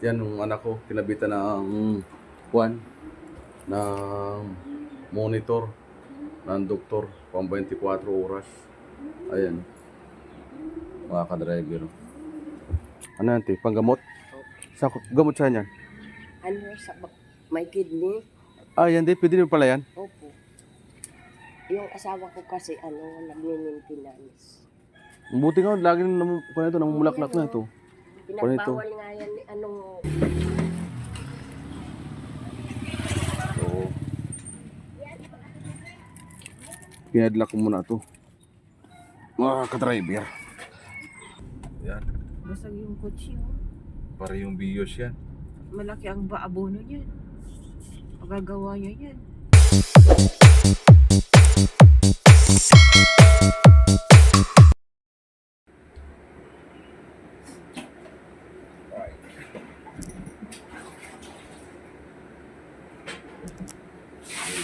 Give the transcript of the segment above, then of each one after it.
Yan yung anak ko, kinabitan ng kwan, ng monitor ng doktor, pang 24 oras. Ayan, mga ka-driver. Ano yan, te? Panggamot? Sa gamot saan yan? Ano sa may kidney? Ah, yan din. Pwede rin pala yan. Opo. Yung asawa ko kasi nagme-maintenance. Buti nga, lagi nang ito, nang mulaklak na ito. Pinagbawal nga yan ni Oo. Pinadlock ko muna ito. Mga ka-driver. Yan. Basag yung kotse, oh. Para yung bios yan. Malaki ang abono niyan. Magagawa niya yan.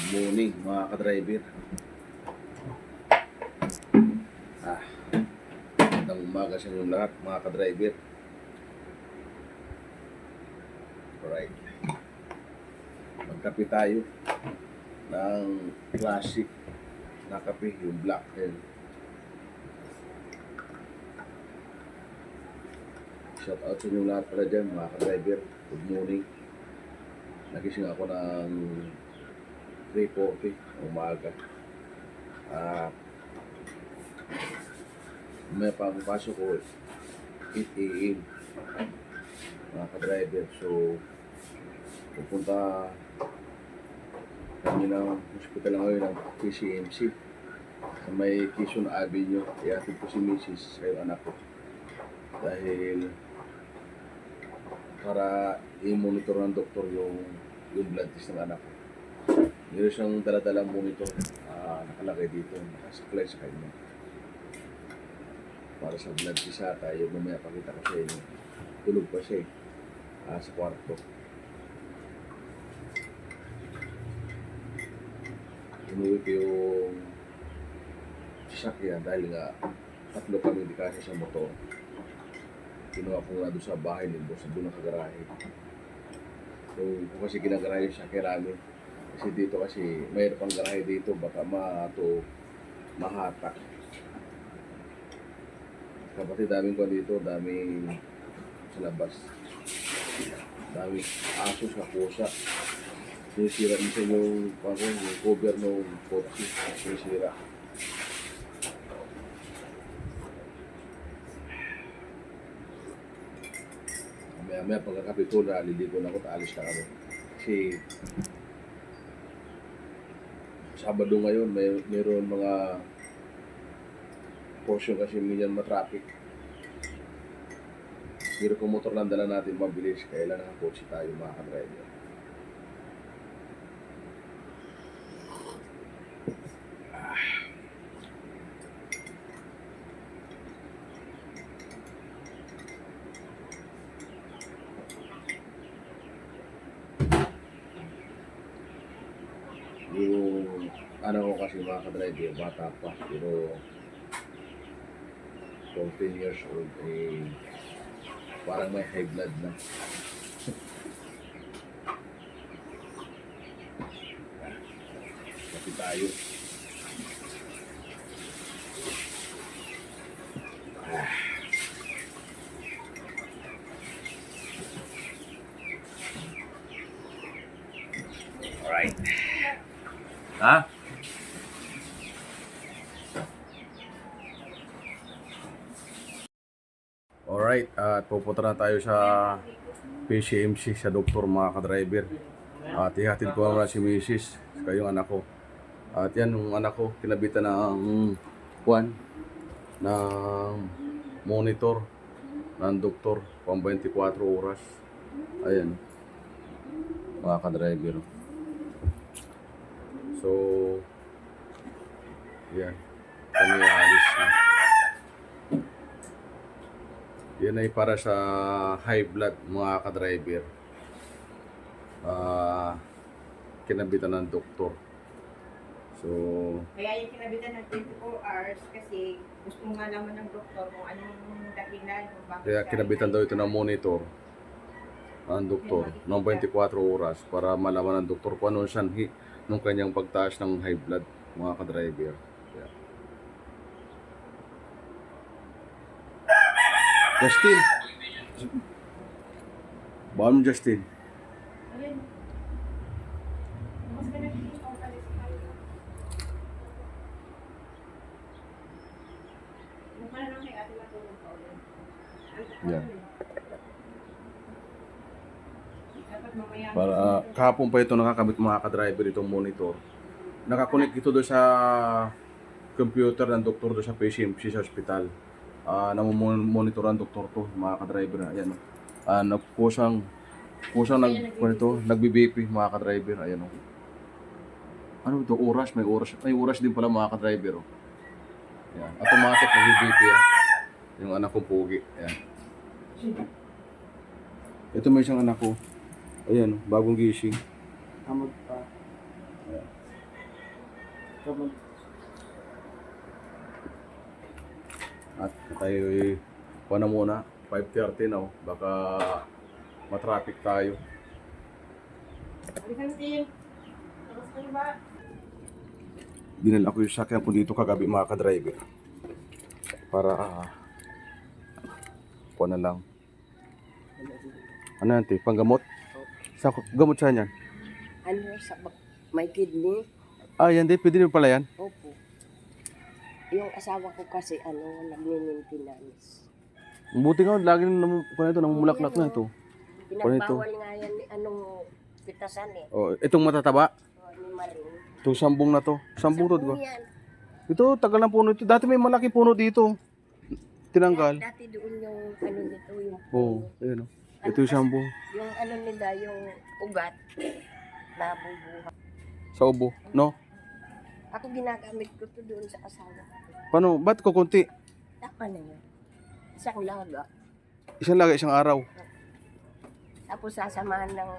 Good morning, mga ka-driver. Magandang umaga sa inyong lahat, mga ka-driver. Alright. Magkape tayo ng classic na kape, yung black. Shout out sa inyong lahat pala dyan, mga ka-driver. Good morning. Nagising ako ng 3:40 umaga. May pagpasok ko 8 a.m. mga ka-driver. So, pupunta kami ng hospital ngayon ng PCMC sa may Quezon Avenue. Iatid ko si Mrs. sa anak ko dahil para i-monitor ng doktor yung blood test ng anak ko. Meron siyang daladalang monitor, nakalagay dito, nakasaklay sa kanya para sa blood test ata. Yung mamaya pakita ko sa inyo, tulog pa siya sa kwarto. Inuwi ko yung sasakyan dahil nga tatlo kami di kasi sa motor. Kinuha ko nga doon sa bahay ni boss, doon nakagarahe. So, kung kasi ginagarahe yung sakyan namin, kasi dito kasi mayroon pang garahe dito, baka mahatak. Kapatid daming ko dito, daming sa labas. Daming aso sa pusa. Sinisira minsan yung cover ng kotse, sinisira. Maya pagkakape ko, naliligo na ako, taalis na kami. Kasi Sabado ngayon, mayroon mga portion kasi minsan matraffic. Pero kung motor lang dala natin mabilis, kailan nakakotse tayo mga ka-driver. Yung ano ko kasi mga ka-driver, bata pa, pero 14 years old, parang may high blood na. Kasi tayo. Alright. Ha? Alright, at pupunta na tayo sa PCMC sa doktor mga ka-driver. At ihatid ko naman si Mrs. Kayong anak ko. At yan yung anak ko, kinabitan ng kwan, ng monitor ng doktor, pang 24 oras. Ayan, mga ka-driver. So, yan, kami alis na. Yan ay para sa high blood mga ka-driver. Kinabitan ng doktor. So, kaya yung kinabitan ng 24 hours kasi gusto nga naman ng doktor kung anong dahilan kung bakit kaya kinabitan daw ito ng monitor ang doktor ng 24 oras para malaman ng doktor kung ano ang sanhi ng kanyang pagtaas ng high blood, mga ka-driver. Yeah. Justin! Bawal mo, Justin. Ayun. Mas ka nagiging pampalis tayo. Mukha na lang kay ate matulog pa ulit. Yeah. Dapat mamaya. Para kahapon pa ito nakakabit, mga ka-driver, itong monitor. Nakakonect ito doon sa computer ng doktor doon sa PCMC sa hospital. Namomonitor ang doktor to, mga ka-driver. Ayan, kusang nagbi-BP, mga ka-driver. Ayan, oh. Ano ito? Oras, may oras din pala, mga ka-driver. Oh. Ayan, automatic nagbi-BP yan. Yung anak kong pogi. Ayan. Ito may isang anak ko. Ayan, bagong gising. Amod pa. Ayan. Amod. At tayo na muna, 5:30 na, oh. Baka matraffic tayo. Alisan din. Tapos ka na ba? Dinala ko yung sakyan ko dito kagabi, mga ka-driver. Para kuha na lang. Ano yan, te? Panggamot? Sa gamot saan yan? Ano sa may kidney? Ah, yan din. Pwede rin pala yan. Opo. Yung asawa ko kasi nagme-maintenance. Buti nga, lagi na namumulaklak na ito. Pinagbawal nga yan ni pitasan eh. Oh, itong matataba. Ni Maring. Itong sambong na to. Sambong to, di ba? Yan. Ito, tagal ng puno ito. Dati may malaki puno dito. Tinanggal. Dati doon yung nito, yung Oo, oh, ayun oh. Ito yung sambong. yung nila, yung ugat, nabubuhay. Sa ubo, no? Ako ginagamit ko to doon sa asawa ko. Paano? Ba't kukunti? Tama na yun. Isang laga. Isang lagi, isang araw. Tapos sasamahan ng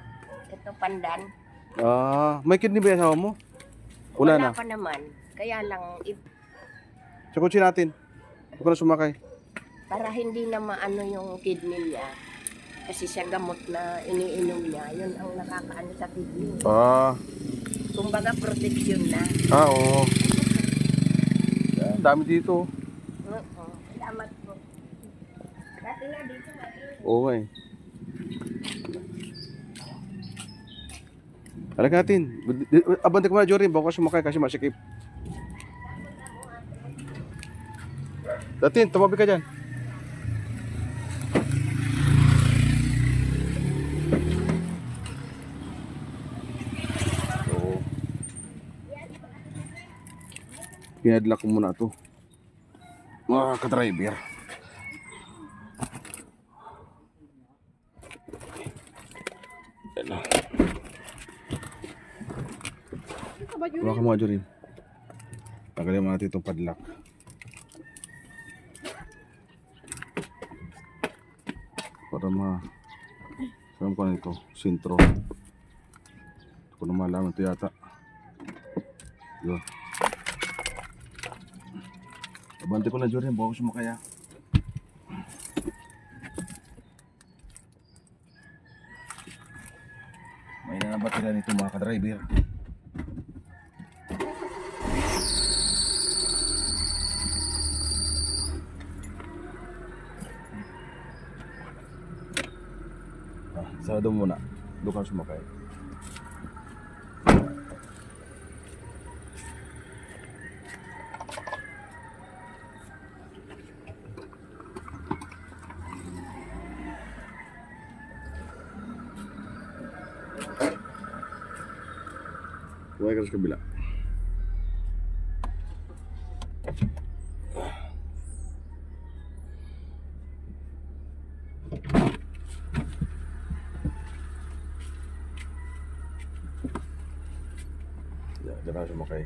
ito pandan. Ah, may kidney ba yung asawa mo? Wala na. pa naman. Kaya lang, Sa kotse natin. Huwag ka na sumakay. para hindi na maano yung kidney niya. Kasi sa gamot na iniinom niya, yun ang nakakaano sa kidney. Ah, Kumbaga protection na. oo. Yan, dami dito. Oo. Salamat po. Dati nga dito, Oo nga eh. Halika natin. Abante ko muna, Jory. Baka sumakay kasi masikip. Datin, tumabi ka dyan. Oo. Pinadla ko muna ito. Mga ka-driver. Yan. Wala ka mga Jorin. Tagalin mo natin itong padlock. Para saan ko na ito? Sintro. Ito ko na malaman ito yata. Yun. Abante ko na Jorin. Baka ko sumakaya. May na baterya nito, mga ka-driver. Sarado muna. Doon ka sumakay. Huwag ka sa kabila. Diyan na sumakay.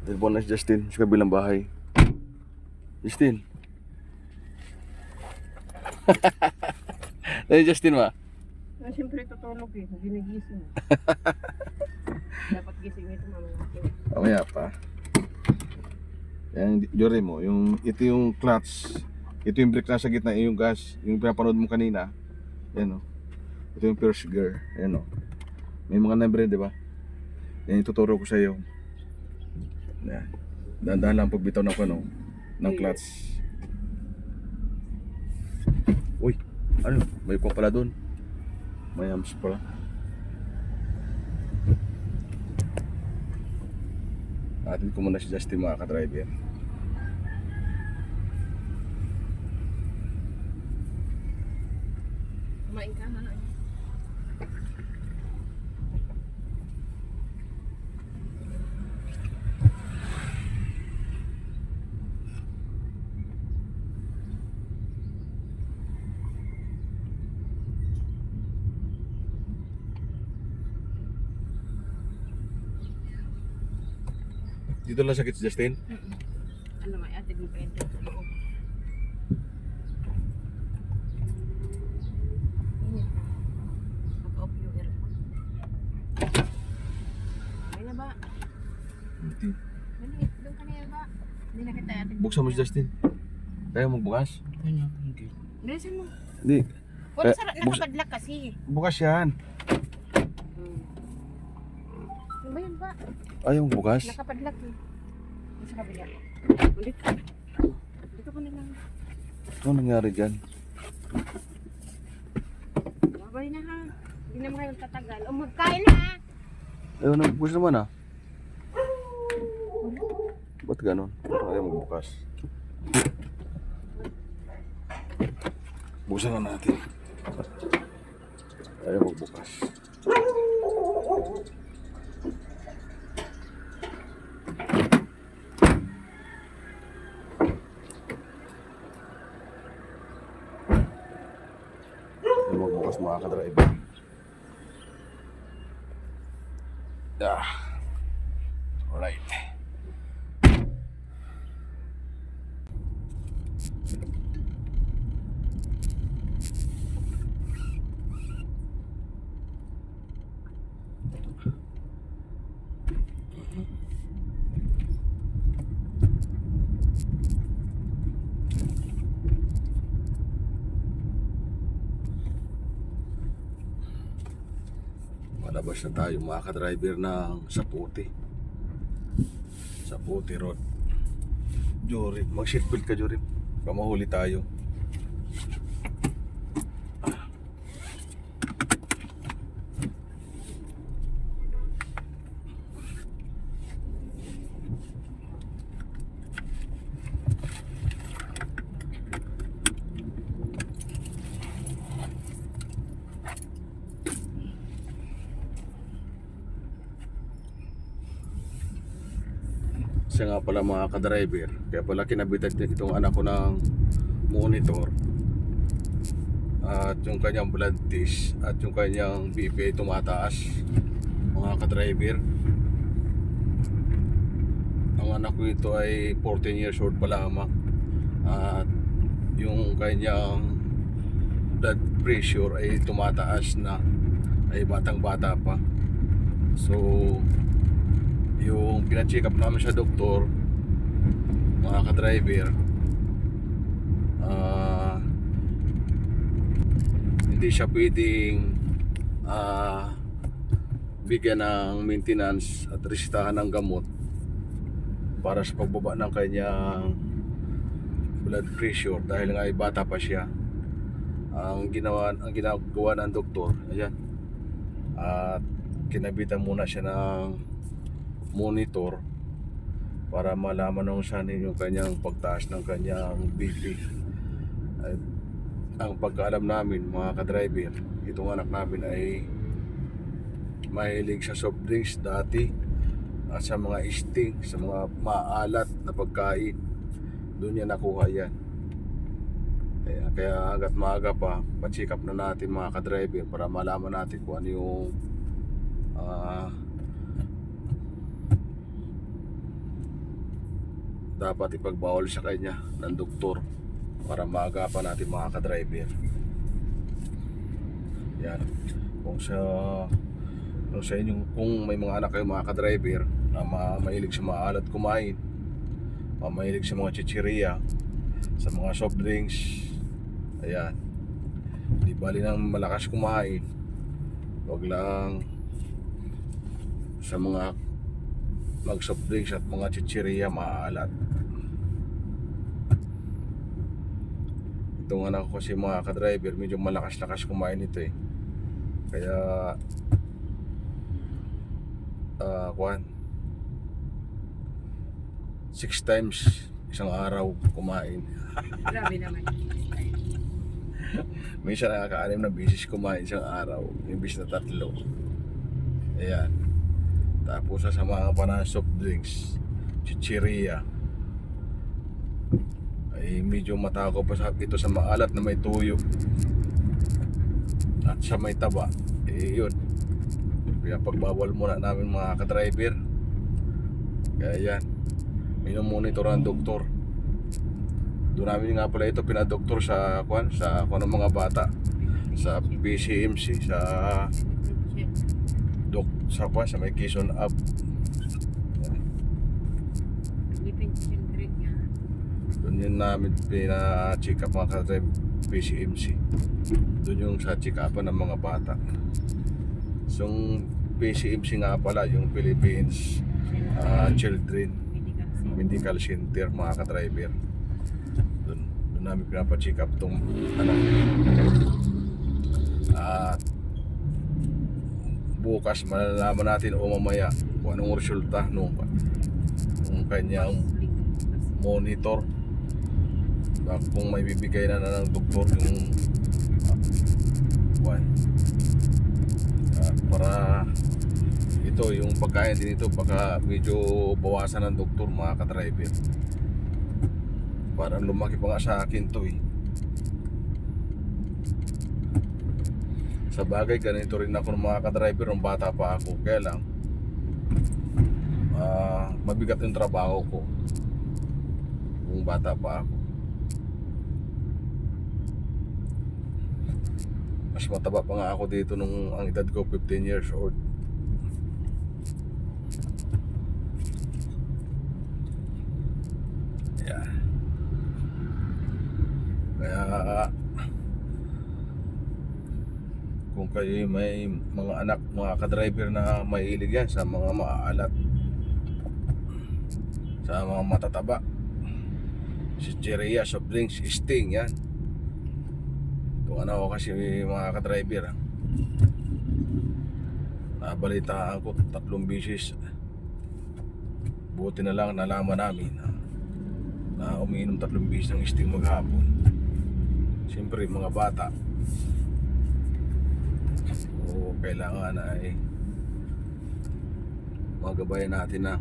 Telephone na si Justin sa kabilang bahay. Justin. Ay, Justin ba? Siyempre tutulog eh. Ginigising. Dapat gising ito mamaya. Mamaya pa. Yan, Jory mo, ito yung clutch. Ito yung brake nasa gitna, yung gas, yung pinapanood mo kanina. Yan o. Ito yung first gear. Yan o. May mga number di ba? Yan ituturo ko sa iyo. Yan. Dahan-dahan lang pagbitaw ng ano, ng clutch. Uy, ano? May kuha pala doon. May amps pala. Atin ko muna si Justin mga ka-driver. Kumain ka ha. Dito lang sakit si Justin. Ano may ate mo pa ito. Mag-off yung earphone. Ay na ba? Maliit, doon ka na yan ba? Hindi na kita ate. Buksan mo si Justin. Kaya magbukas? Ano? Okay. Bilisan mo. Hindi. Wala Eh, sarap, buksan- nakapadlock kasi. Bukas yan. Ano ba yan ba? Ayaw magbukas. Nakapadlock eh. Sa kabila. Ulit. Dito ko na lang. Ano nangyari dyan? Babay na ha. Hindi naman kayo tatagal. O magkain na ha. Ayaw na magbukas naman ah. Ba't ganon? Ba't ayaw magbukas? Buksan na natin. Ayaw magbukas. Ayaw magbukas mga ka-driver. Ah. Alright. Malabas na tayo mga ka-driver ng Saputi. Saputi Road. Jorit, mag-seatbelt ka Jorit. Baka mahuli tayo. Siya nga pala mga ka-driver. Kaya pala kinabitan din itong anak ko ng monitor. At yung kanyang blood test at yung kanyang BP ay tumataas. Mga ka-driver. Ang anak ko ito ay 14 years old pa lamang. At yung kanyang blood pressure ay tumataas na. Ay batang bata pa. So yung pina-check up namin sa doktor mga ka-driver, hindi siya pwedeng bigyan ng maintenance at resetahan ng gamot para sa pagbaba ng kanyang blood pressure dahil nga ay bata pa siya. Ang ginagawa ng doktor, ayan, at kinabitan muna siya ng monitor para malaman nung saan yung kanyang pagtaas ng kanyang BP. At ang pagkaalam namin mga ka-driver, itong anak namin ay mahilig sa soft drinks dati at sa mga sting, sa mga maalat na pagkain. Doon niya nakuha yan. Kaya hanggat maaga pa, pa-check up na natin mga ka-driver para malaman natin kung ano yung dapat ipagbawal sa kanya ng doktor para maagapan natin mga ka-driver. Yan. Kung sa inyo, kung may mga anak kayo mga ka-driver na mahilig sa maalat kumain, mahilig sa mga chichirya, sa mga soft drinks, ayan, Di bali nang malakas kumain. Wag lang sa mga mag-soft drinks at mga chichirya maalat. Itong anak ko kasi mga ka-driver, medyo malakas-lakas kumain ito eh. Kaya kuhan 6 times isang araw kumain. Grabe naman. Minsan nakaka-6 na beses kumain isang araw, imbis na 3. Ayan. Tapos sasamahan pa ng soft drinks, chichirya. Ay medyo matako pa sa ito sa maalat na may tuyo. At sa may taba. Eh yun. Kaya pagbawal muna namin mga ka-driver. Kaya yan. Minomonitor ang doktor. Doon namin nga pala ito pinadoktor sa ng mga bata. Sa PCMC, sa sa may Quezon Up. Philippine Children nga. Doon yun namin pina-check up mga ka-driver, PCMC. Doon yung sa check upan ng mga bata. So PCMC nga pala yung Philippines Children Medical Center mga ka-driver. Doon namin pinapa-check up tong at bukas malalaman natin o mamaya kung anong resulta nung kanyang monitor. Kung may bibigay na ng doktor yung para ito yung pagkain din ito baka medyo bawasan ng doktor mga ka-driver. Parang lumaki pa nga sa akin to eh. Sa bagay ganito rin ako ng mga ka-driver nung bata pa ako. Kaya lang mabigat yung trabaho ko nung bata pa ako. Mas mataba pa nga ako dito nung ang edad ko 15 years old. Yeah. Kaya kung kayo may mga anak, mga ka-driver na mahilig yan sa mga maaalat, sa mga matataba, chichirya, soft drinks, sting, yan. Kung ano ako kasi mga ka-driver, nabalitaan ko 3 beses. Buti na lang nalaman namin na umiinom 3 beses ng sting maghapon. Siyempre mga bata, so kailangan ay magabayan natin na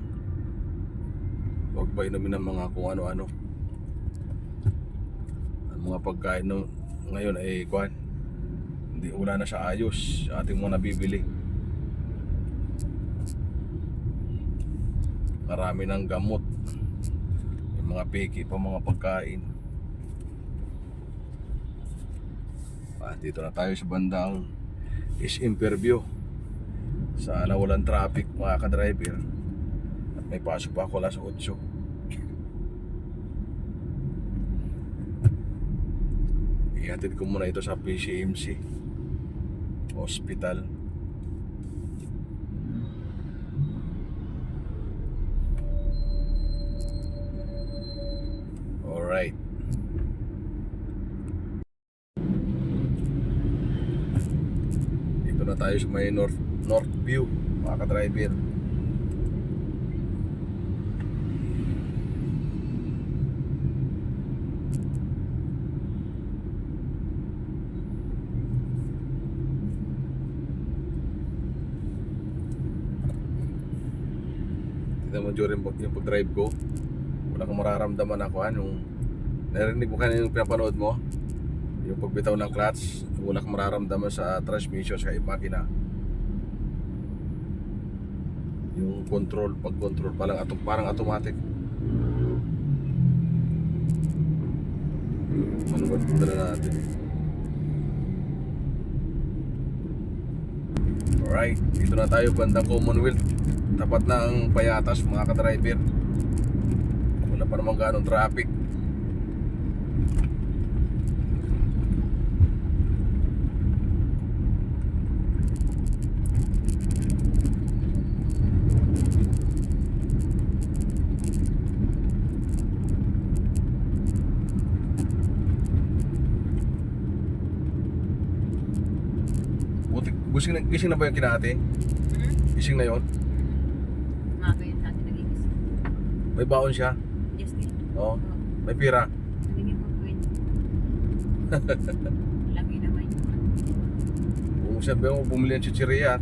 huwag pa inumin ng mga kung ano-ano. Ang mga pagkain ngayon ay hindi, wala na sa ayos sa ating mga nabibili. Marami ng gamot, yung mga piki pa mga pagkain. Dito na tayo sa bandang Interview. Sana walang traffic mga ka-driver. At may pasok pa ako alas 8. Ihatid ko muna ito sa PCMC Hospital. Alright. Dito na tayo sa may North View mga ka-driver. Tignan mo during yung pag-drive ko, wala kang mararamdaman ako yung narinig mo kanina yung pinapanood mo, yung pagbitaw ng clutch, wala kang mararamdaman sa transmission sa makina. Yung control, pag-control parang automatic. Ano ba ito na natin? Alright, dito na tayo bandang Commonwealth. Tapat ng Payatas mga ka-driver. Wala pa namang ganong traffic. Gising na ba yung kinaate? Gising na yon? Umaga yun sa atin nagigising. May baon siya? Justin. Oo. May pira? Nalingin ko 20. Lagi naman yun. Kung sabi mo, bumili ng chichirya.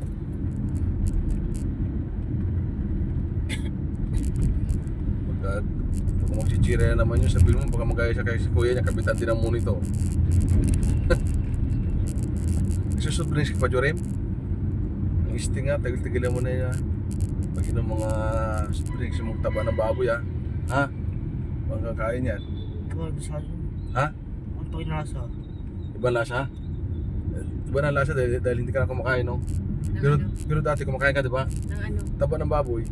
Pag magchichirya naman yun, sabihin mo, baka magaya siya kay si kuya niya, kapitan din ang monitor. Isusod drinks ka pa, Jorim? Yung isting nga, tagil-tigilan mo na yan. Pag yun ang mga soft drinks, yung magtaba ng baboy, ha? Ha? Bang kakain yan? Ito ang sa akin. Ha? Ang toy nasa. Ibang lasa? Iba na lasa dahil hindi ka na kumakain, no? Pero dati kumakain ka, di ba? Ng ano? Taba ng baboy.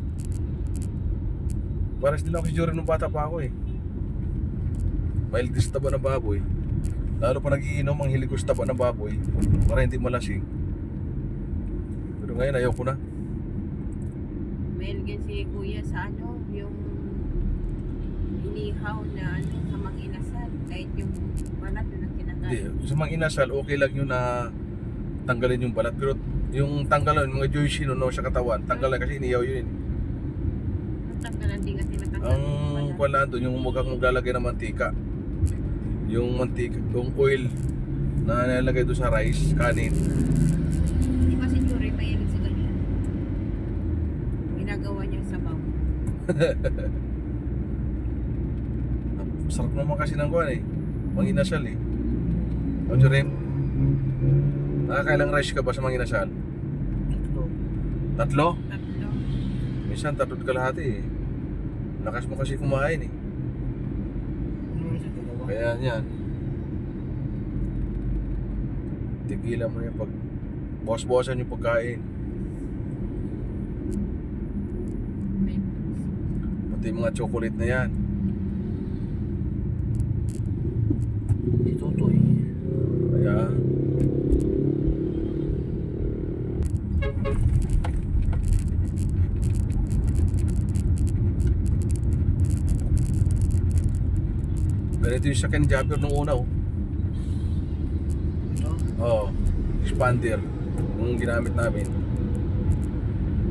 Pares din ako si Jorim nung bata pa ako eh. Mahilig din sa taba ng baboy. Lalo pa nag-iinom, ang hilig ko sa taba ng baboy para hindi malasing. Pero ngayon ayaw ko na. Mailgin si kuya sa ano, yung inihaw na ano, sa mga inasal. Kahit yung balat na kinakain. Hindi, sa mga inasal, okay lang yun na tanggalin yung balat. Pero yung tanggalan, mga juicy no, sa katawan, tanggalan kasi iniyaw yun. Tanggalan din kasi natanggal. Ang kuwan doon, yung mukhang maglalagay ng mantika. Yung mantika, yung oil na nilalagay doon sa rice, kanin. Di ba si Yuri mahilig sa ganyan? Ginagawa niya sa baw. Sarap naman kasi ng kuwan eh. Mga inasal eh. O Jorim, nakakailang rice ka ba sa mga inasal? Tatlo. Tatlo? Tatlo. Minsan tatlot kalahati eh. Lakas mo kasi kumain eh. Ano yung sa dalawa? Kaya yan. Tigilan mo yung pag... Bawas-bawasan yung pagkain. May Pati yung mga chocolate na yan. Ito toy. Kaya... Ganito yung sakyan ni Jabber nung una oh. Ito. Oo. Expander. Yung ginamit namin.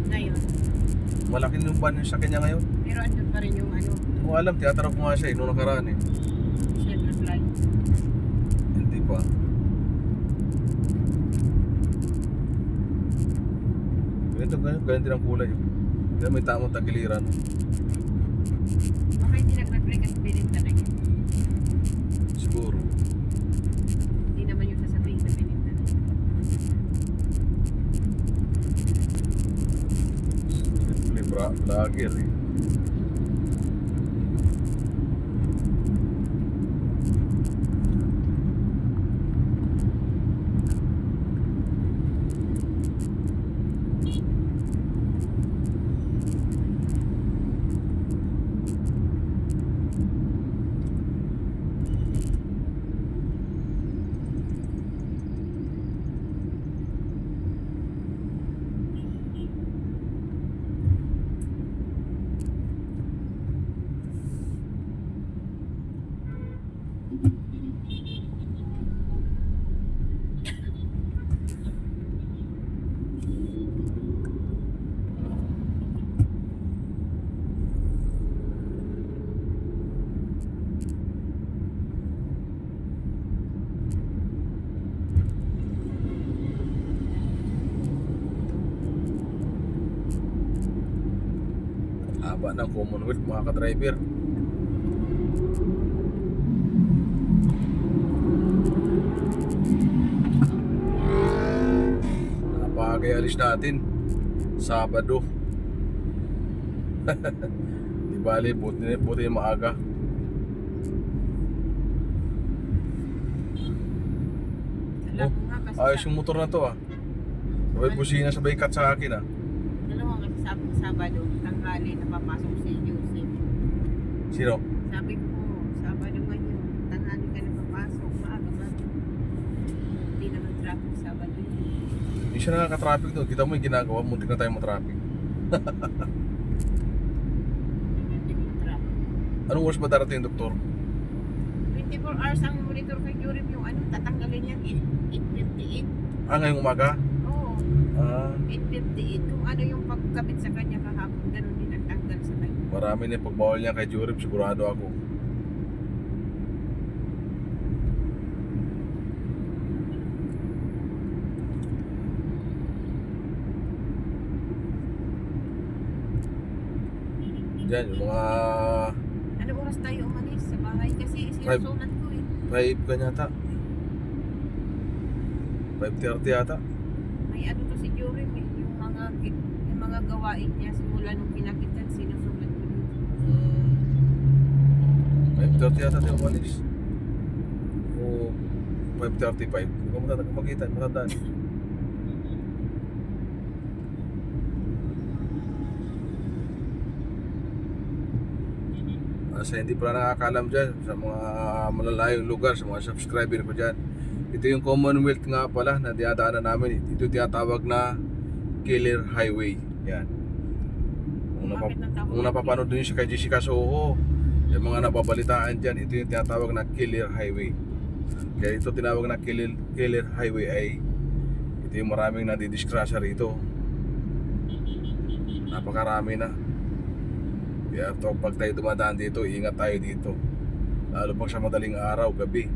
ngayon. Malaki yung van yung sakyan niya ngayon. Pero andun pa rin yung ano, Hindi ko alam, tiyatarap ko nga siya eh, nung nakaraan eh. shelter flight. Hindi pa. Ganito din ang kulay. Kaya may tamang tagiliran. Baka hindi nag-reply kasi pininta na yun. Siguro. Hindi naman yung sasabihin na pininta na yun. Siyempre, vlogger eh. Haba ng Commonwealth mga ka-driver. Napakagay alis natin Sabado. Di bali, buti yung maaga. Alam ko nga kasi Ayos yung motor na to ah. Sabay busina, sabay cut sa akin ah. Dalawa kasi Sabado, tanghali, napapasok si Joseph. Sino? Sabi ko, Sabado ngayon, tanghali ka napapasok, maaga ba? Hindi naman traffic Sabado yun. Hindi siya nakaka-traffic doon. Kita mo yung ginagawa, muntik na tayo matraffic. Hindi mo traffic. Anong oras ba darating yung doktor? 24 hours ang monitor kay Jorim yung ano, tatanggalin niya 8:58. Ah, ngayong umaga? Oo. Ah, 858. Kung ano yung pagkabit sa kanya kahapon, ganun din ang tanggal sa kanya. marami na yung pagbawal niya kay Jurip, sigurado ako. Diyan, yung mga Ano oras tayo umalis sa bahay? Kasi sinusulat ko eh. 5 ka yata. 5:30 yata. May ano to si Jorim eh. Yung mga gawain niya simula nung pinakitan, sinusulat ko dito. 5:30 yata tayo umalis. O 5:35. Hindi ko makita, matandaan. Sa hindi pala nakakalam dyan, sa mga malalayong lugar, sa mga subscriber ko dyan, ito yung Commonwealth nga pala na dinadaanan namin. Ito yung tinatawag na Killer Highway. Yan. Kung napapanood din siya kay Jessica Soho, yung mga napabalitaan dyan, ito yung tinatawag na Killer Highway. Kaya ito tinawag na Killer Highway ay ito yung maraming nadidiskrasya rito. Napakarami na. Kaya ito, pag tayo dumadaan dito, ingat tayo dito. Lalo pag sa madaling araw, gabi.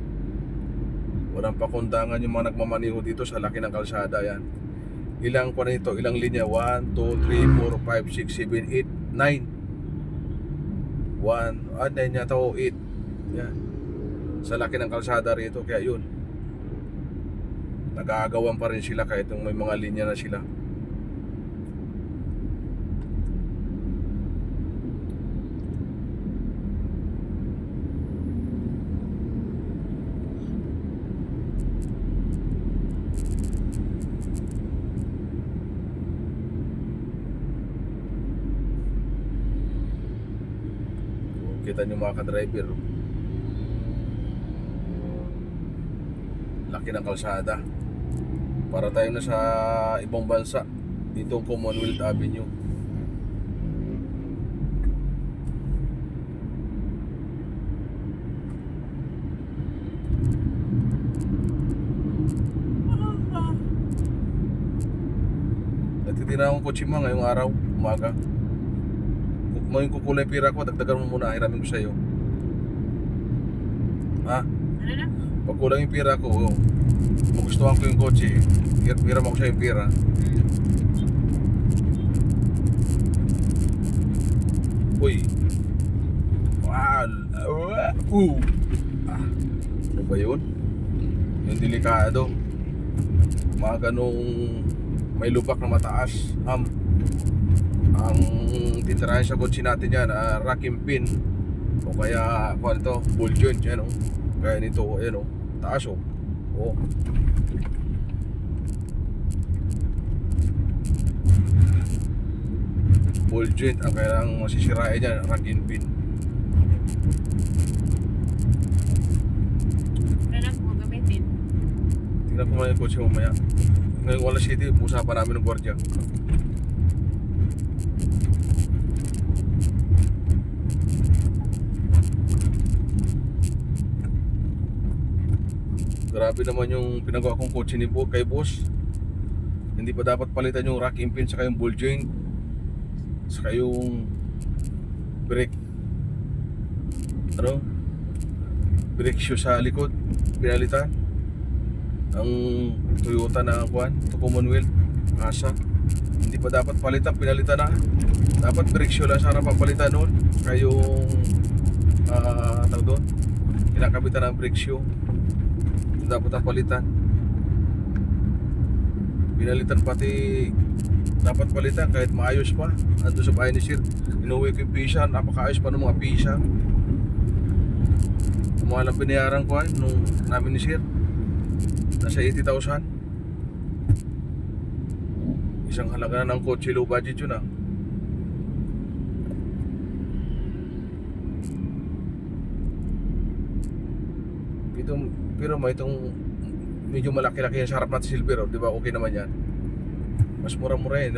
Walang pakundangan yung mga nagmamaniho dito sa laki ng kalsada. Yan. Ilang pa nito? Ilang linya? 1, 2, 3, 4, 5, 6, 7, 8, 9 9 yata o 8. Yan. Sa laki ng kalsada rito. Kaya yun, nag-aagawan pa rin sila kahit may mga linya na sila. Kita nyo mga ka-driver, laki ng kalsada. Para tayo na sa ibang bansa. Dito ang Commonwealth Avenue. Nagtitinda akong kotse mo ngayong araw, umaga. May kukulay pira ko, dagdagan mo muna, hiramin ko sa'yo. Ha? Ano na? Pag kulang yung pira ko, magustuhan ko yung kotse, hiram ako sa'yo yung pira. Uy. Ano ba yun? Yung delikado. Mga ganong may lubak na mataas. Ang titirahin sa kotse natin yan, racking pin o kaya kung ano to, ball joint yan, kaya nito, yan taas ball joint ang kailangang masisirain yan, racking pin. Ano na kung gamitin? Tingnan ko muna yung kotse mamaya. Ngayong Wallace City, usapan namin ng gwardiya. Grabe naman yung pinagawa kong kotse ni kay boss. Hindi pa dapat palitan yung rack pin saka yung ball joint saka yung brake brake shoe sa likod pinalitan. Ang Toyota na kuan to Commonwealth Asa, hindi pa dapat palitan, pinalitan na. Dapat brake shoe lang sana papalitan noon. Kaya yung tawag doon, kinakabitan ng brake shoe dapat ang palitan. Pinalitan pati dapat palitan kahit maayos pa. Ando sa bahay ni Sir, inuwi ko yung pisa, napakaayos pa ng mga pisa. Kumalang binayaran ko nung namin ni Sir, nasa 80,000. Isang halaga na ng kotse, low budget yun . Pero may itong medyo malaki-laki yan sa harap natin silver, di ba? Okay naman yan. Mas mura-mura yan,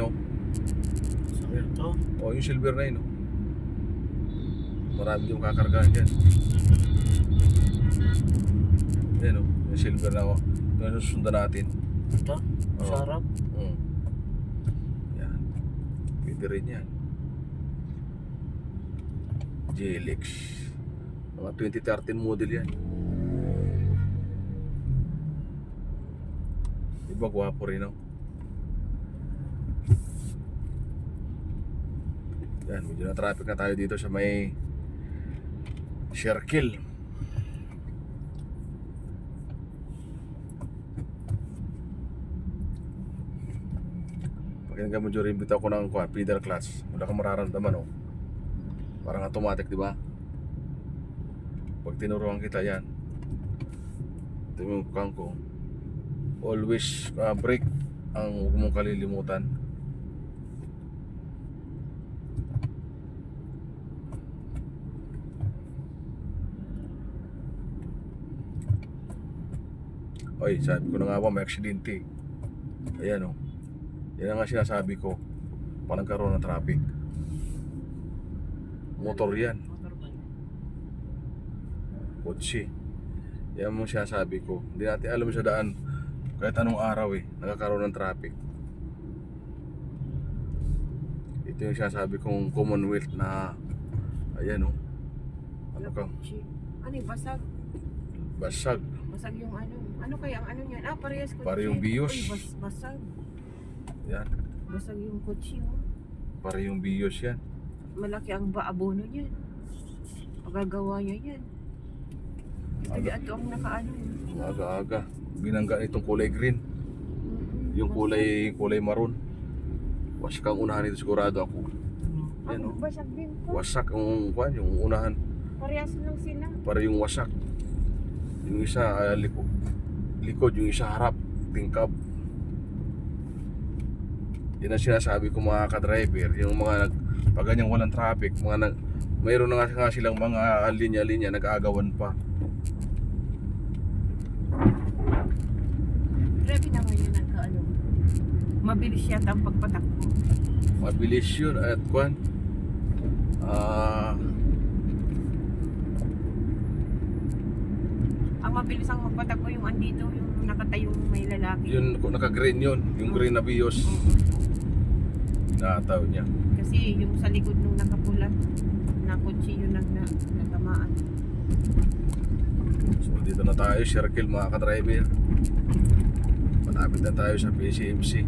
Sabi ito. yung silver na yun, marami yung kakargahan dyan. Yan, yung silver na ito yung susundan natin. Ito? Sa harap? Pwede rin yan. GLX. Mga 2013 model yan. Diba gwapo rin, no? Yan, medyo na traffic na tayo dito sa may circle. Pag mo dyan rin bitaw ko ng pedal clutch, wala kang mararamdaman, oh. Parang automatic, di ba? Pag tinuruan kita yan, ito yung kang ko, always brake ang huwag mong kalilimutan. Oy, sabi ko na nga ba, may aksidente. Ayan, oh. Yan ang nga sinasabi ko pag nagkaroon ng traffic. Motor yan, Motor ba yan? kotse. Yan mo sinasabi ko. Hindi natin alam sa daan kahit anong araw nagkakaroon ng traffic. Ito yung sinasabi kong Commonwealth na ayan, oh. Ano kang Ano yung basag? basag. Basag yung ano. Ano kaya ang ano niyan? Ah, parehas kotse. Parehong bios. Uy, basag. Yan, Basag yung kotse mo. para yung bios yan. Malaki ang abono niyan. Pagagawa niya yan. Ito di ato ang nakaano. Aga-aga. Binangga nitong kulay green. Yung kulay maroon. Wasak ang unahan nito, sigurado ako. Yan, Ano oh. basag din ko? Wasak ang kwan, yung unahan. Parehas lang sila. Para yung wasak. Yung isa likod, yung isa harap, tingkab. Yan ang sinasabi ko mga ka-driver, yung mga pag ganyang walang traffic, mayroon na nga silang mga linya-linya nag-aagawan pa. Grabe naman yun nagkaano. Mabilis yata ang pagpatakbo. Mabilis yun at kwan. Ang mabilis ang magpatakbo yung andito, yung nakatayong may lalaki. Yun, kung naka-green yun, yung green na bios, nataw niya. Kasi yung sa likod nung nakapula na kotse yun natamaan. So dito na tayo, circle mga ka-driver. Malapit na tayo sa PCMC.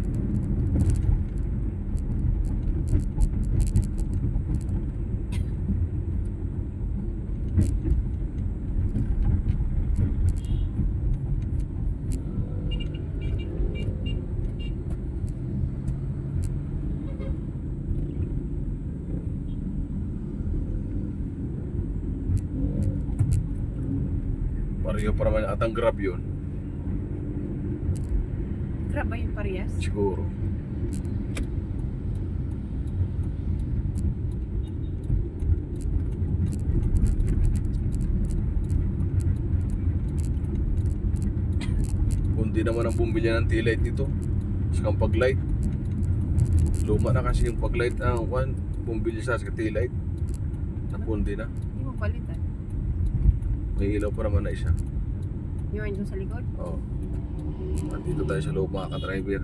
Pareho pa naman atang grab yun. Grab ba yung parehas? Siguro. Kundi naman ang bumili ng T-light nito. Sa pag-light. Luma na kasi yung pag-light ng bumili sa T-light. Napundi na. Hindi mo palitan. May ilaw pa naman na isa. Yun doon sa likod? Oo. Nandito tayo sa loob mga ka-driver.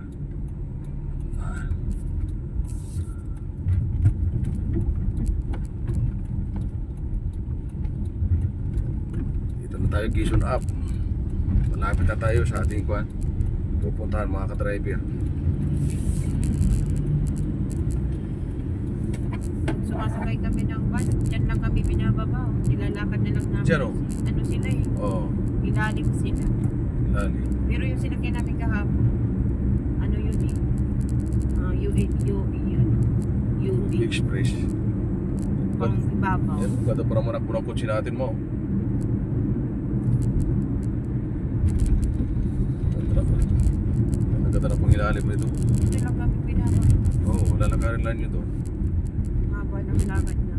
Dito na tayo, Quezon up. Malapit na tayo sa ating pupuntahan mga ka-driver. Sumasakay kami ng van. Diyan lang kami binababa. Nilalakad na lang namin. Diyan, oh? Ano sila eh. Oo. Ilalim sila. Lali. Pero yung sinakyan namin kahapon, ano yun eh. UD. Express. Pang ibabaw. Yan, ganda pa naman ako ng kutsi natin mo. Ganda na pang ilalim nito. Dito lang kami binababa. Oo, lalakarin lang nyo to. Haba ng lakad na.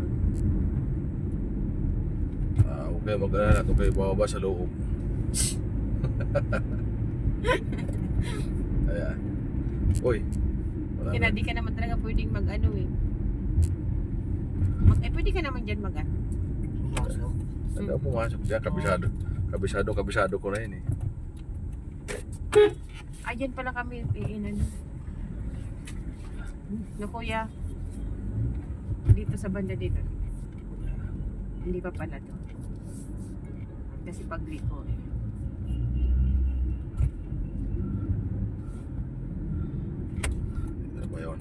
Huwag kayo mag-alala, huwag kayo bababa sa loob. Ayan. Uy. Kaya di ka naman talaga pwedeng mag-ano eh. Pwede ka naman dyan mag-ano. Pumasok. Ano pumasok dyan? Kabisado ko na yun eh. Ay, dyan pala kami iinan. No, kuya. Dito sa banda dito. Hindi pa pala to. Kasi pagliko eh. Ano ba yun?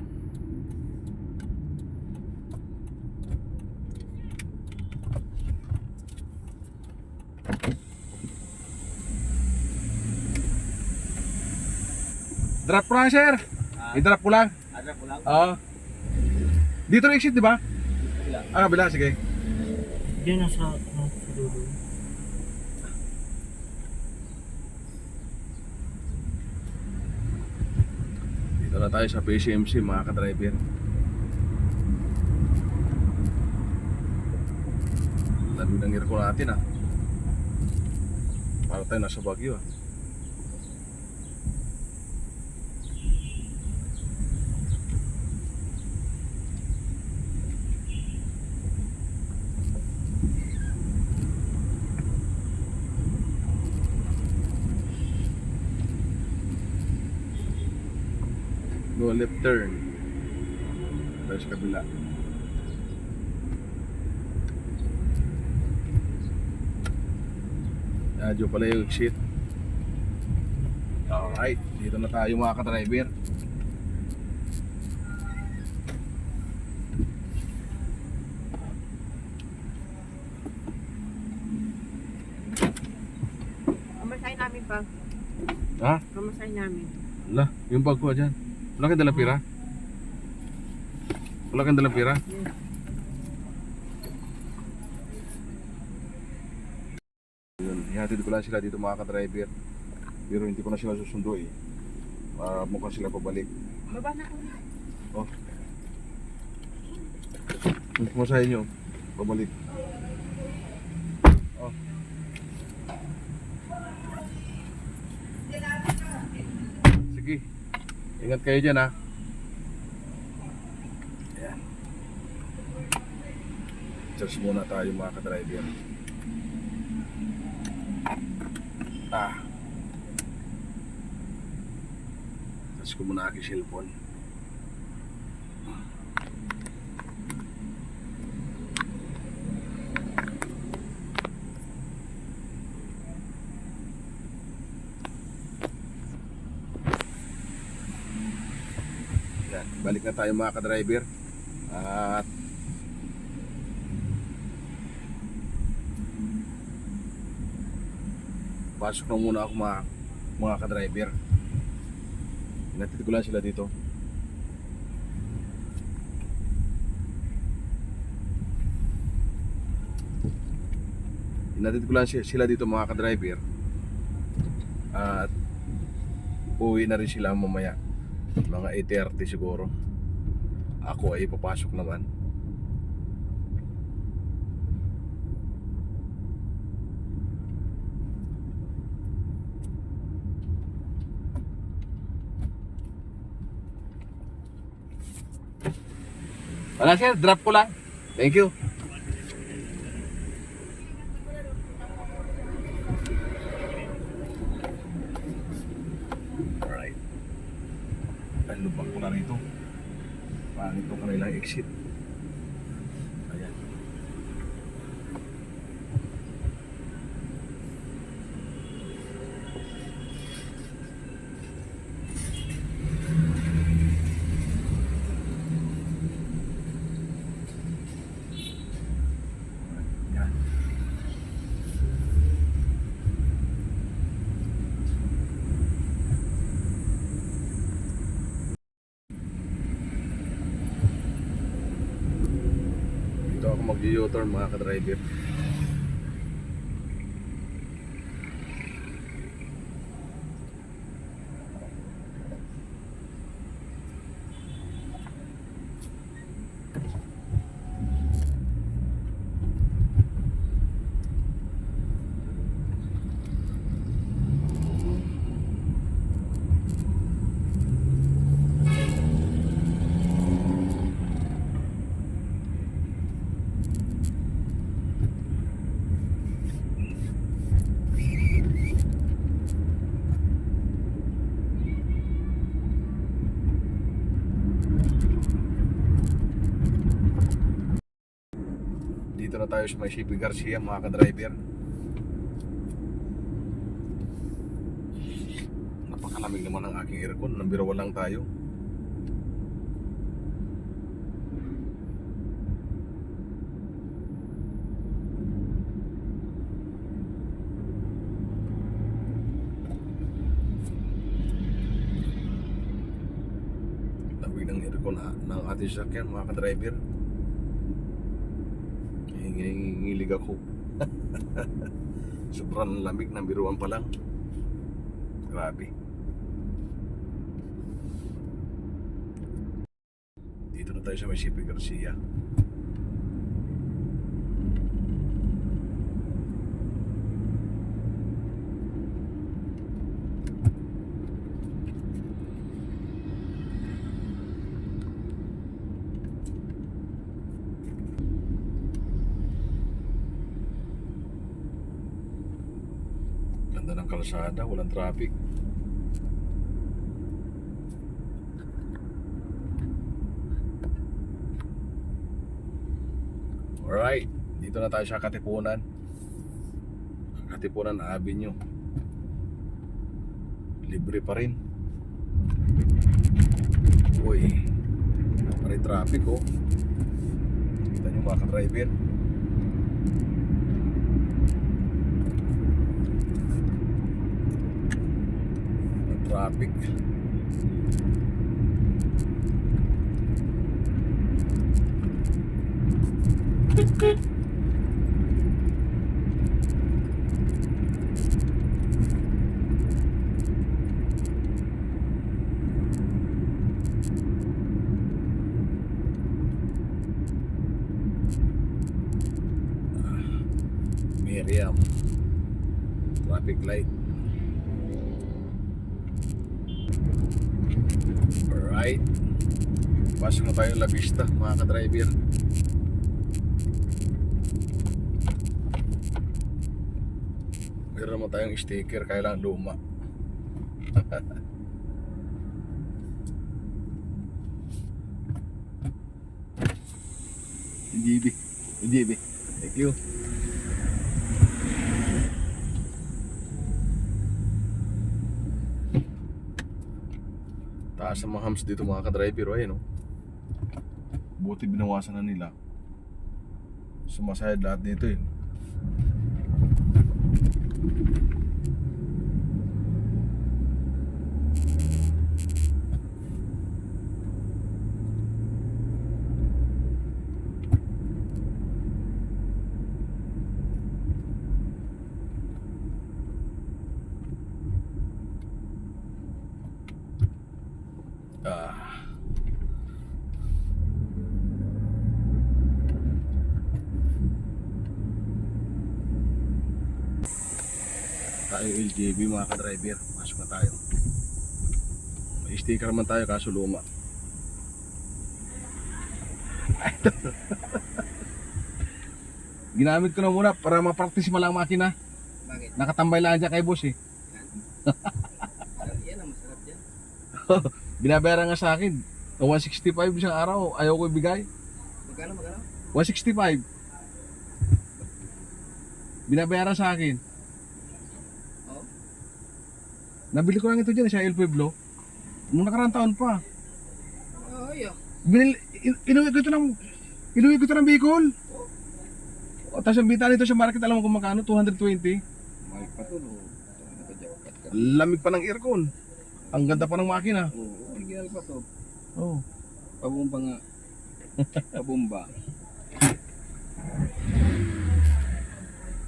Drop ko lang, sir. I-drop ko lang. Drop ko lang. Oo. Dito na exit, di ba? Ah, kabila, sige. Diyan na sa dulo. Dito na tayo sa PCMC, mga ka-driver. Lamig ng aircon natin, ah. Para tayo nasa Baguio, ah. Go left turn. Tayo sa kabila. Radyo pala yung exit. Alright, dito na tayo mga ka-driver. Pamasahin namin pa. Ha? Pamasahin namin. Wala, yung bag ko dyan. Wala kang dalang pira? Wala kang dalang pira? Yun, ihatid ko lang sila dito mga ka-driver. Pero hindi ko na sila susundo eh. Mukhang sila pabalik. Baba na ako. Oh. Yung pumasahin nyo, pabalik. Oh. Sige. Ingat kayo dyan ha. Ayan. Charge muna tayo mga ka-driver. Charge ko muna aking cellphone. Yan, balik na tayo mga ka-driver. At pasok na muna ako mga ka-driver. Inatid ko lang sila dito. Inatid ko lang sila dito mga ka-driver. At uwi na rin sila mamaya. Mga 8:30 siguro. Ako ay papasok naman. Wala sir, drop ko lang. Thank you. Alright. Lubang ko na rito. Pangit ko kanilang exit. Ayan. Ayan. Dito ako mag-u-turn mga ka-driver. Dito na tayo sa may CP Garcia, mga ka-driver. Napakalamig naman ang aking aircon. Number 1 lang tayo. Lamig ng aircon ng ating sasakyan, mga ka-driver. Ngilig ako. Sobrang lamig ng biruan pa lang. Grabe. Dito na tayo sa may CP Garcia. Ganda ng kalsada, walang traffic. Alright, dito na tayo sa Katipunan. Katipunan Avenue. Libre pa rin. Uy, may traffic oh. Kita nyo mga ka-driver. Traffic. Miriam. Traffic light. Alright. Pasok na tayo La Vista, mga ka-driver. Meron naman tayong sticker, kailangan luma. GB. Thank you. Taas ang mga hams dito, mga ka-driver. Ayun, oh. Buti binawasan na nila. Sumasayad lahat dito eh. Tayo LJB, mga ka-driver. Pasok na tayo. May sticker naman tayo kaso luma. Ginamit ko na muna para ma-practice mo lang makina. Bakit? Nakatambay lang dyan kay boss eh. Yan ang masarap dyan. Binabayaran nga sa akin 165 isang araw, ayaw ko ibigay. Magkano? 165 binabayaran sa akin. Oo. Nabili ko lang ito dyan sa El Pueblo nung nakarang taon pa. Oo, yeah. Inuwi ko ito ng Bicol. O, tapos ang bita nito sa market, alam mo kung magkano? 220. Mahal pa to, no? Nakajakat ka. Lamig pa ng aircon. Ang ganda pa ng makina. Oo, original pa to. Oh. Pabomba nga. Pabomba.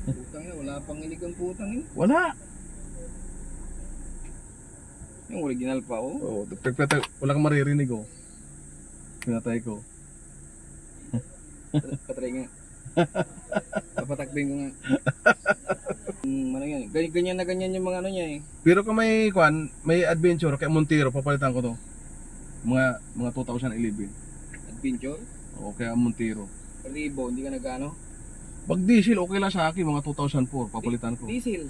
Putang na, wala pang inig ang putang eh. Wala. Yung original pa, Oh, oh. wala kang maririnig oh. Pinatay ko. Patry nga. Papatakbin ko nga. Ano yan? Ganyan na ganyan yung mga ano niya eh. Pero kung may may adventure kay Montero, papalitan ko to. Mga 2011. Adventure? O kaya Montero. Ribo, hindi ka nagano? Pag diesel, okay lang sa akin, mga 2004, papalitan ko. Diesel.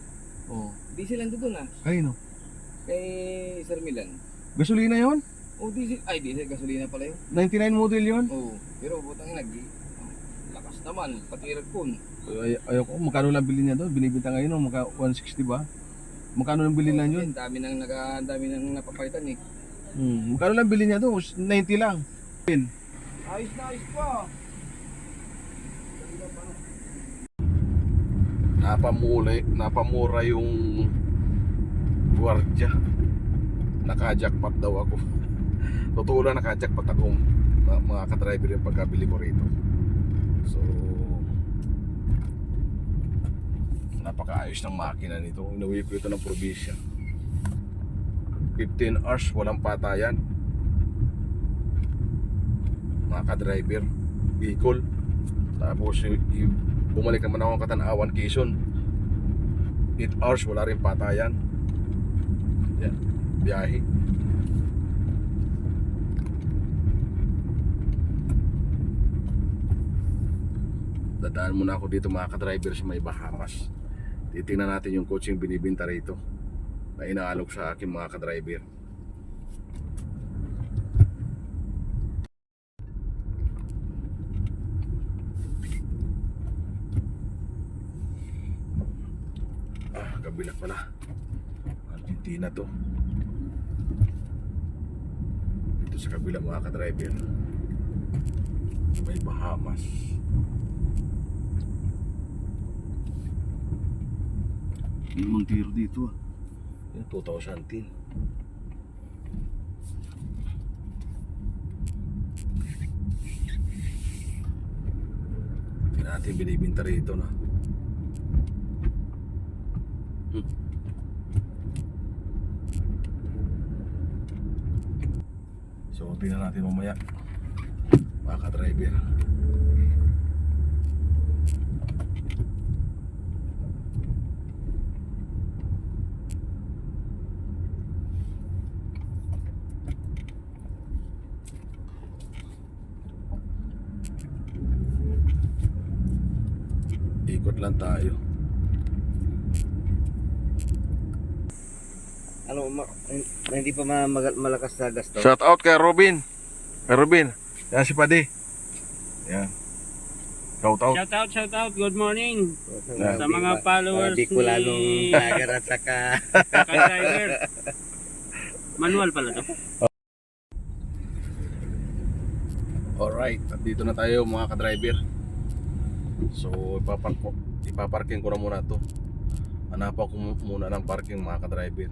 Oh. Diesel ang doon ah. Ayun oh. Kay Sir Milan. Gasolina yon? Oh, diesel. Ay, diesel. Gasolina pala yun. 99 model yon? Oh, pero putang ina, lakas naman, pati aircon. Ayoko, magkano lang bilhin niya doon? Binibenta ngayon, no? 160 ba? Magkano lang bilhin lang yun? Ang dami nang napapalitan eh. Magkano lang bilhin niya doon? 90 lang. Ayos na ayos pa. Napamura yung gwardiya. Naka-jackpot daw ako. Totoo lang, naka-jackpot akong mga ka-driver yung pagkabili ko rito. So, napakaayos ng makina nito. Inuwi ko ito ng probinsya. 15 hours, walang patayan. Mga ka-driver, Bicol. Tapos bumalik naman ako ng Katanawan, Quezon. 8 hours, wala rin patayan. Yan, biyahe. Dadaan muna ako dito mga ka-driver sa may Bahamas. Titingnan natin yung coach yung binibinta rito na inaalok sa akin mga ka-driver. Kabila pala. Argentina to. Dito sa kabila mga ka-driver. May Bahamas. May Montero dito ah. Yan 2010. Hindi natin binibinta rito na. So, tingnan natin mamaya mga ka-driver. Ikot lang tayo. Ano, hindi pa malakas sa gasto. Shout out kay Robin. Kay Robin. Yan si Padi. Yan. Shout out. Shout out, good morning Yeah. sa mga followers Bicolanong ni Tiger at saka Ka-driver. Manual pala to. Alright, at dito na tayo mga ka-driver. So, ipaparking ko na muna to. Hanapan ko muna ng parking mga ka-driver.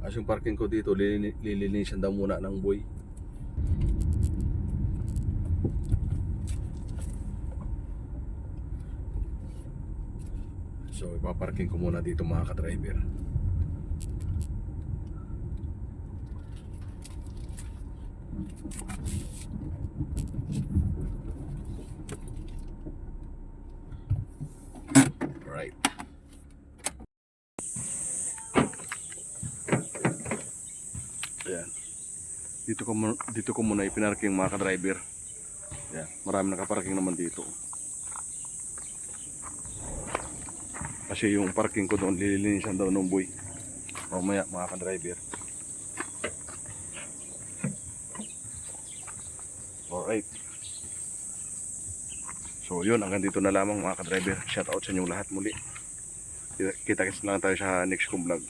Kasi yung parking ko dito, lilinisan daw muna ng boy. So, ipaparking ko muna dito mga ka-driver. Right. Ayan. Dito ko muna ipinarking mga ka-driver. Ayan. Marami nakaparking naman dito. Kasi yung parking ko doon, lilinisan daw ng boy. Mamaya mga ka-driver. Alright. So yun, hanggang dito na lamang mga ka-driver. Shout out sa inyong lahat muli. Kita-kits lang tayo sa next kong vlog.